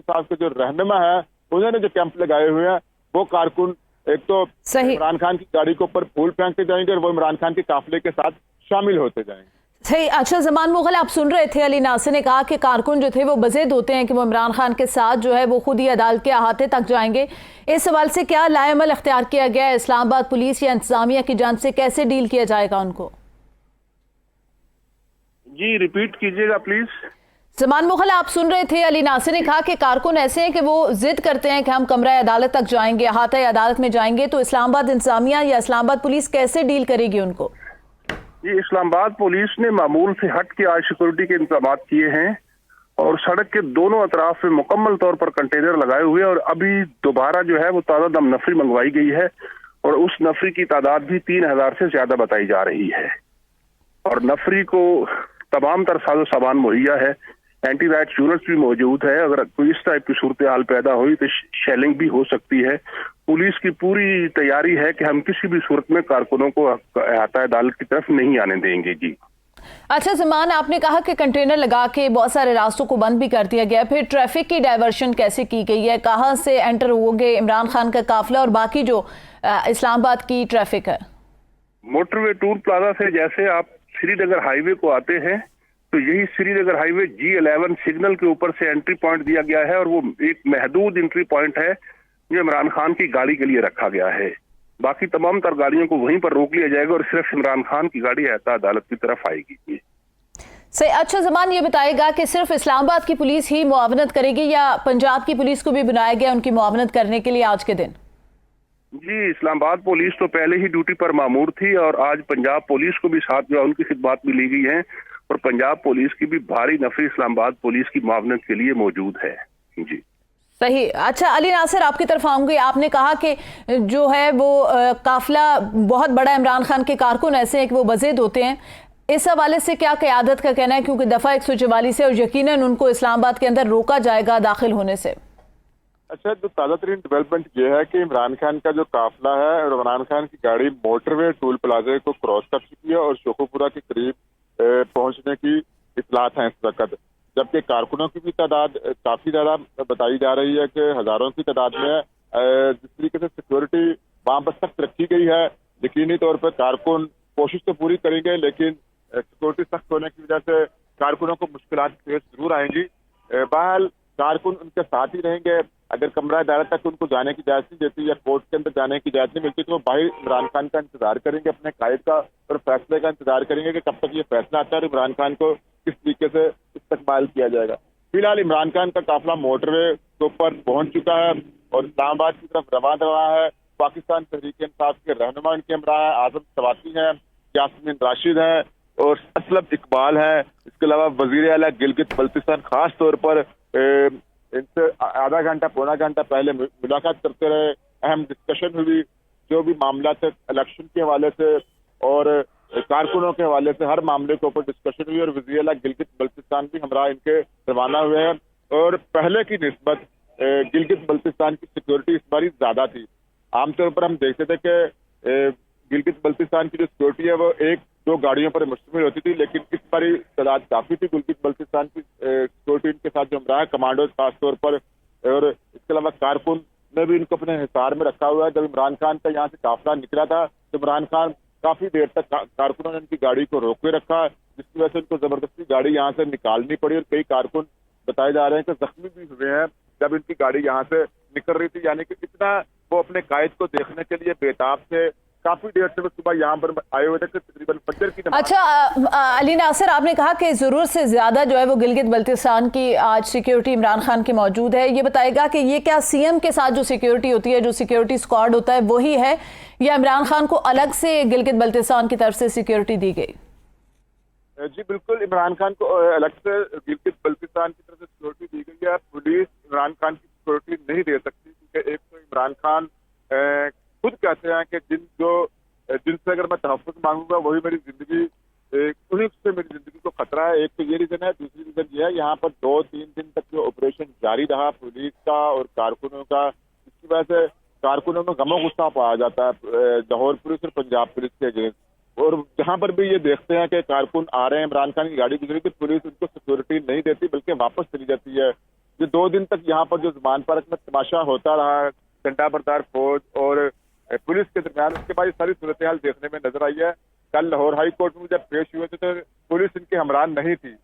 साहब के जो रहनुमा है उन्होंने जो कैंप लगाए हुए हैं वो कारकुन एक तो इमरान खान की गाड़ी के ऊपर फूल फेंकते जाएंगे और वो इमरान खान के काफिले के साथ शामिल होते जाएंगे। सही। अच्छा ज़मान मुग़ल, आप सुन रहे थे अली नासिर ने कहा कि कारकुन जो थे वो बज़ेद होते हैं कि वो इमरान खान के साथ जो है वो खुद ही अदालत के अहाते तक जाएंगे। इस सवाल से क्या लाएमल इख्तियार किया गया है इस्लामाबाद पुलिस या इंतजामिया की जानिब से, कैसे डील किया जाएगा उनको? जी रिपीट कीजिएगा प्लीज। ज़मान मुग़ल, आप सुन रहे थे अली नासिर ने कहा कि कारकुन ऐसे हैं कि वो जिद करते हैं कि हम कमरा अदालत तक जाएंगे, अहाता अदालत में जाएंगे, तो इस्लामाबाद इंतजामिया या इस्लामाबाद पुलिस कैसे डील करेगी उनको? ये इस्लामाबाद पुलिस ने मामूल से हट के आज सिक्योरिटी के इंतजाम किए हैं और सड़क के दोनों अतराफ में मुकम्मल तौर पर कंटेनर लगाए हुए, और अभी दोबारा जो है वो ताज़ा दम नफरी मंगवाई गई है और उस नफरी की तादाद भी 3000 से ज्यादा बताई जा रही है। और नफरी को तमाम तर साजो सामान मुहैया है, एंटी राइट यूनिट्स भी मौजूद है। अगर कोई इस टाइप की सूरत हाल पैदा हुई तो शेलिंग भी हो सकती है। पुलिस की पूरी तैयारी है कि हम किसी भी सूरत में कारकुनों को अहाता अदालत की तरफ नहीं आने देंगे। जी अच्छा ज़मान, आपने कहा कि कंटेनर लगा के बहुत सारे रास्तों को बंद भी कर दिया गया, फिर ट्रैफिक की डाइवर्शन कैसे की गई है? कहाँ से एंटर होंगे इमरान खान का काफिला और बाकी जो इस्लामाबाद की ट्रैफिक है? मोटरवे टूल प्लाजा से जैसे आप श्रीनगर हाईवे को आते हैं तो यही श्रीनगर हाईवे G11 सिग्नल के ऊपर से एंट्री पॉइंट दिया गया है और वो एक महदूद एंट्री पॉइंट है जो इमरान खान की गाड़ी के लिए रखा गया है। बाकी तमाम तर गाड़ियों को वहीं पर रोक लिया जाएगा और सिर्फ इमरान खान की गाड़ी अहता अदालत की तरफ आएगी। सही। अच्छा ज़मान, ये बताएगा कि सिर्फ इस्लामाबाद की पुलिस ही मुआवनत करेगी या पंजाब की पुलिस को भी बुलाया गया उनकी मुआवनत करने के लिए आज के दिन? जी इस्लामाबाद पुलिस तो पहले ही ड्यूटी पर मामूर थी और आज पंजाब पुलिस को भी साथ जो उनकी खिदमत भी ली गई है और पंजाब पुलिस की भी भारी नफरी इस्लामाबाद पुलिस की मुआवनत के लिए मौजूद है। जी सही। अच्छा अली नासिर, आपकी तरफ आऊंगी। आपने कहा कि जो है वो काफिला बहुत बड़ा, इमरान खान के कारकुन ऐसे हैं कि वो बज़ेद होते हैं, इस हवाले से क्या क़यादत का कहना है? क्योंकि दफ़ा 144 से और यकीनन उनको इस्लामाबाद के अंदर रोका जाएगा दाखिल होने से। अच्छा, जो ताज़ा तरीन डेवलपमेंट ये है कि इमरान खान का जो काफिला है और इमरान खान की गाड़ी मोटरवे टूल प्लाजे को क्रॉस कर चुकी है और शोखोपुरा के करीब पहुंचने की इतलात है इस वक्त, जबकि कारकुनों की भी तादाद काफी ज्यादा बताई जा रही है कि हजारों की तादाद में है। जिस तरीके से सिक्योरिटी वहां पर सख्त रखी गई है, यकीनी तौर पर कारकुन कोशिश तो पूरी करेंगे लेकिन सिक्योरिटी सख्त होने की वजह से कारकुनों को मुश्किलात पेश जरूर आएंगी। बहरहाल कारकुन उनके साथ ही रहेंगे। अगर कमरा अदालत तक उनको जाने की इजाजत नहीं देती या कोर्ट के अंदर जाने की इजाजत नहीं मिलती तो वो बाहर इमरान खान का इंतजार करेंगे, अपने कायद का और फैसले का इंतजार करेंगे कि कब तक ये फैसला आता है और इमरान खान को किस तरीके से इस्तकबाल किया जाएगा। फिलहाल इमरान खान का काफिला मोटरवे के ऊपर पहुंच चुका है और इस्लामाबाद की तरफ रवाना है। पाकिस्तान तहरीक इंसाफ के रहनुमा इनके हमरा है, आजम सवाती हैं, यास्मीन राशिद हैं और असलम इकबाल है। इसके अलावा वजीर आला गिलगित बल्तिस्तान खास तौर पर इनसे आधा घंटा पौना घंटा पहले मुलाकात करते रहे, अहम डिस्कशन हुई। जो भी मामला थे इलेक्शन के हवाले से और कारकुनों के हवाले से हर मामले के ऊपर डिस्कशन हुई और वज़ीर आला गिलगित बल्तिस्तान भी हमरा इनके रवाना हुए हैं। और पहले की निस्बत गिलगित बल्तिस्तान की सिक्योरिटी इस बार ज्यादा थी। आमतौर पर हम देखते थे कि गिलगित बल्तिस्तान की जो सिक्योरिटी है वो 1-2 गाड़ियों पर मुश्तमिल होती थी, लेकिन इस बार तादाद काफी थी गिलगित बल्तिस्तान की सिक्योरिटी इनके साथ जो हमरा है, कमांडोज खास तौर पर। और इसके अलावा कारकुन ने भी इनको अपने हिसार में रखा हुआ है। जब इमरान खान का यहाँ से काफिला निकला था तो इमरान खान काफी देर तक कारकुनों ने उनकी गाड़ी को रोके रखा, जिसकी वजह से उनको जबरदस्ती गाड़ी यहाँ से निकालनी पड़ी और कई कारकुन बताए जा रहे हैं कि जख्मी भी हुए हैं जब इनकी गाड़ी यहाँ से निकल रही थी। यानी कि इतना वो अपने कायद को देखने के लिए बेताब थे। काफी देर से वो सुबह यहाँ पर आए हुए थे तकरीबन फजर की नमाज। अच्छा अली नासिर, आपने कहा कि जरूरत से ज्यादा जो है वो गिलगित बल्तिस्तान की आज सिक्योरिटी इमरान खान की मौजूद है। ये बताएगा कि ये क्या सीएम के साथ जो सिक्योरिटी होती है, जो सिक्योरिटी स्क्वाड होता है, वही है या इमरान खान को अलग से गिलगित बल्तिस्तान की तरफ से सिक्योरिटी दी गई? जी बिल्कुल, इमरान खान को अलग से गिलगित बल्तिस्तान की तरफ से सिक्योरिटी दी गई है। पुलिस इमरान खान की सिक्योरिटी नहीं दे सकती क्योंकि एक तो इमरान खान खुद कहते हैं कि जिनसे अगर मैं तहफ़्फ़ुज़ मांगूंगा वही मेरी जिंदगी, उन्हीं से मेरी जिंदगी को खतरा है। एक तो ये रीजन है। दूसरी रीजन ये है यहाँ पर 2-3 दिन तक जो ऑपरेशन जारी रहा पुलिस का और कारकुनों का, जिसकी वजह से कारकुनों में गमो गुस्सा पाया जाता है लाहौर पुलिस और पंजाब पुलिस के अगेंस्ट। और जहाँ पर भी ये देखते हैं कि कारकुन आ रहे हैं, इमरान खान की गाड़ी गुजरी, तो पुलिस उनको सिक्योरिटी नहीं देती बल्कि वापस चली जाती है। جو 2 दिन तक यहाँ पर जो ज़मान पार्क में तमाशा होता रहा झंडा बरदार फौज और पुलिस के दरमियान, उसके बाद ये सारी सूरत हाल देखने में नजर आई है। कल लाहौर हाई कोर्ट में जब पेश हुए थे तो पुलिस इनके हमरा नहीं थी,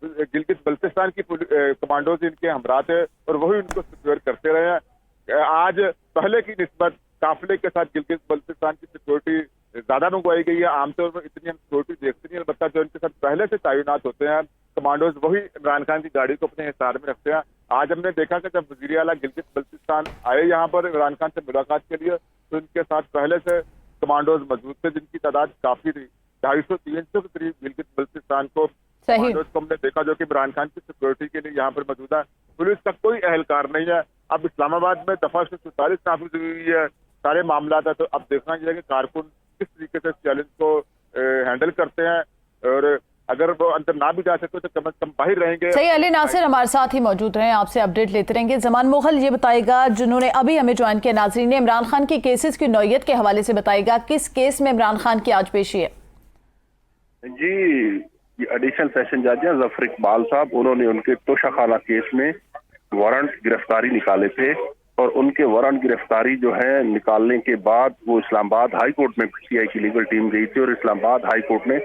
गिलगित बल्तिस्तान की कमांडोज इनके हमरा थे और वही उनको सिक्योर करते रहे हैं। आज पहले की निस्बत काफिले के साथ गिलगित बल्तिस्तान की सिक्योरिटी ज्यादा मंगवाई गई है। आमतौर पर इतनी हम सिक्योरिटी देखते नहीं, अलबत्ता जो इनके साथ पहले से तैनात होते हैं कमांडोज वही इमरान खान की गाड़ी को अपने हिसार में रखते हैं। आज हमने देखा कि जब वजीर आला गिलगित बल्तिस्तान आए यहाँ पर इमरान खान से मुलाकात के लिए, तो इनके साथ पहले से कमांडोज मौजूद थे जिनकी तादाद काफी थी, 250-300 के करीब गिलगित बल्तिस्तान को कमांडोज को हमने देखा जो कि इमरान खान की सिक्योरिटी के लिए यहाँ पर मौजूद है। पुलिस का कोई अहलकार नहीं है। अब इस्लामाबाद में दफा 144 नाफिज हुई है, सारे मामला था, तो अब देखना चाहिए कि कारकुन किस तरीके से चैलेंज को हैंडल करते हैं और अगर वो अंदर ना भी जा सकते तो कम से कम बाहर रहेंगे। सही, अली नासिर हमारे साथ ही मौजूद रहे, आपसे अपडेट लेते रहेंगे। जमान मोगल ये बताएगा, जिन्होंने अभी हमें ज्वाइन किया नाजरीन ने, इमरान खान की केसेस की नौयत के हवाले से बताएगा, किस केस में इमरान खान की आज पेशी है? जी, एडिशनल सेशन जज हैं जफर इकबाल साहब, उन्होंने उनके तोशाखाना केस में वारंट गिरफ्तारी निकाले थे और उनके वारंट गिरफ्तारी जो है निकालने के बाद वो इस्लामाबाद हाई कोर्ट में पीटीआई की लीगल टीम गई थी और इस्लामाबाद हाई कोर्ट ने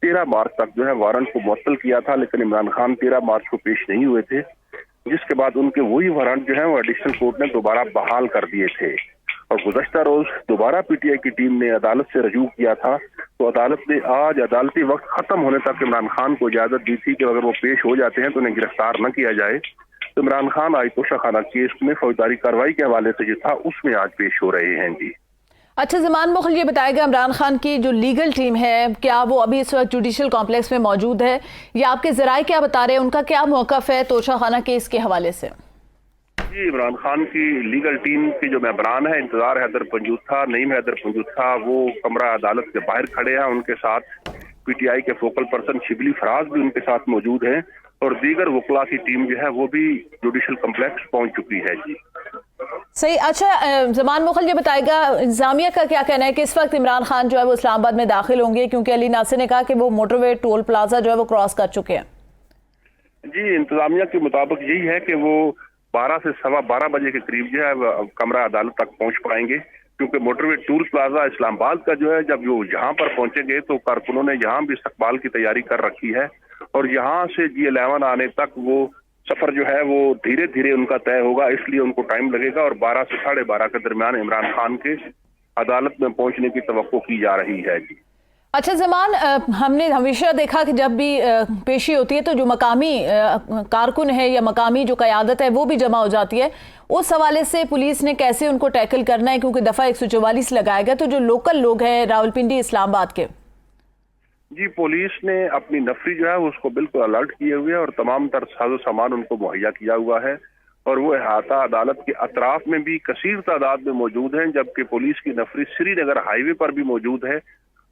13 मार्च तक जो है वारंट को मुअत्तल किया था, लेकिन इमरान खान 13 मार्च को पेश नहीं हुए थे, जिसके बाद उनके वही वारंट जो है वो एडिशनल कोर्ट ने दोबारा बहाल कर दिए थे। और गुज़श्ता रोज दोबारा पीटीआई की टीम ने अदालत से रजू किया था, तो अदालत ने आज अदालती वक्त खत्म होने तक इमरान खान को इजाजत दी थी कि अगर वो पेश हो जाते हैं तो उन्हें गिरफ्तार न किया जाए। तो इमरान खान आज तोशाखाना केस में फौजदारी कार्रवाई के हवाले से जो था उसमें आज पेश हो रहे हैं। जी अच्छा, ज़मान मोगल ये बताएगा, इमरान खान की जो लीगल टीम है क्या वो अभी इस वक्त जुडिशल कॉम्प्लेक्स में मौजूद है, या आपके ज़राए क्या बता रहे हैं, उनका क्या मौक़िफ़ है तोशाखाना केस के हवाले से? जी, इमरान खान की लीगल टीम के जो मेंबरान है इंतजार हैदर पंजूथा, नईम हैदर पंजूथा, वो कमरा अदालत के बाहर खड़े हैं। उनके साथ पीटीआई के फोकल पर्सन शिबली फराज भी उनके साथ मौजूद हैं और दीगर वकला की टीम जो है वो भी जुडिशल कॉम्प्लेक्स पहुंच चुकी है। जी सही। अच्छा, ज़मान मोगल ये बताएगा, इंतजामिया का क्या कहना है कि इस वक्त इमरान खान जो है वो इस्लामाबाद में दाखिल होंगे, क्योंकि अली नासिर ने कहा कि वो मोटरवे टोल प्लाजा जो है वो क्रॉस कर चुके हैं? जी, इंतजामिया के मुताबिक यही है कि वो 12 से 12:15 बजे के करीब जो है कमरा अदालत तक पहुंच पाएंगे, क्योंकि मोटरवे टूल प्लाजा इस्लामाबाद का जो है जब वो यहाँ पर पहुंचेंगे तो कारकुनों ने यहाँ भी इस्तकबाल की तैयारी कर रखी है और यहाँ से G11 आने तक वो सफर जो है वो धीरे धीरे उनका तय होगा, इसलिए उनको टाइम लगेगा और 12 से 12:30 के दरमियान इमरान खान के अदालत में पहुंचने की तवक्को की जा रही है। जी अच्छा ज़मान, हमने हमेशा देखा कि जब भी पेशी होती है तो जो मकामी कारकुन है या मकामी जो क़यादत है वो भी जमा हो जाती है, उस हवाले से पुलिस ने कैसे उनको टैकल करना है, क्योंकि दफ़ा 144 लगाया गया, तो जो लोकल लोग हैं रावलपिंडी इस्लामाबाद के? जी, पुलिस ने अपनी नफरी जो है उसको बिल्कुल अलर्ट किए हुए है और तमाम तर साजो सामान उनको मुहैया किया हुआ है और वो अहाता अदालत के अतराफ में भी कसीर तादाद में मौजूद हैं, जबकि पुलिस की नफरी श्रीनगर हाईवे पर भी मौजूद है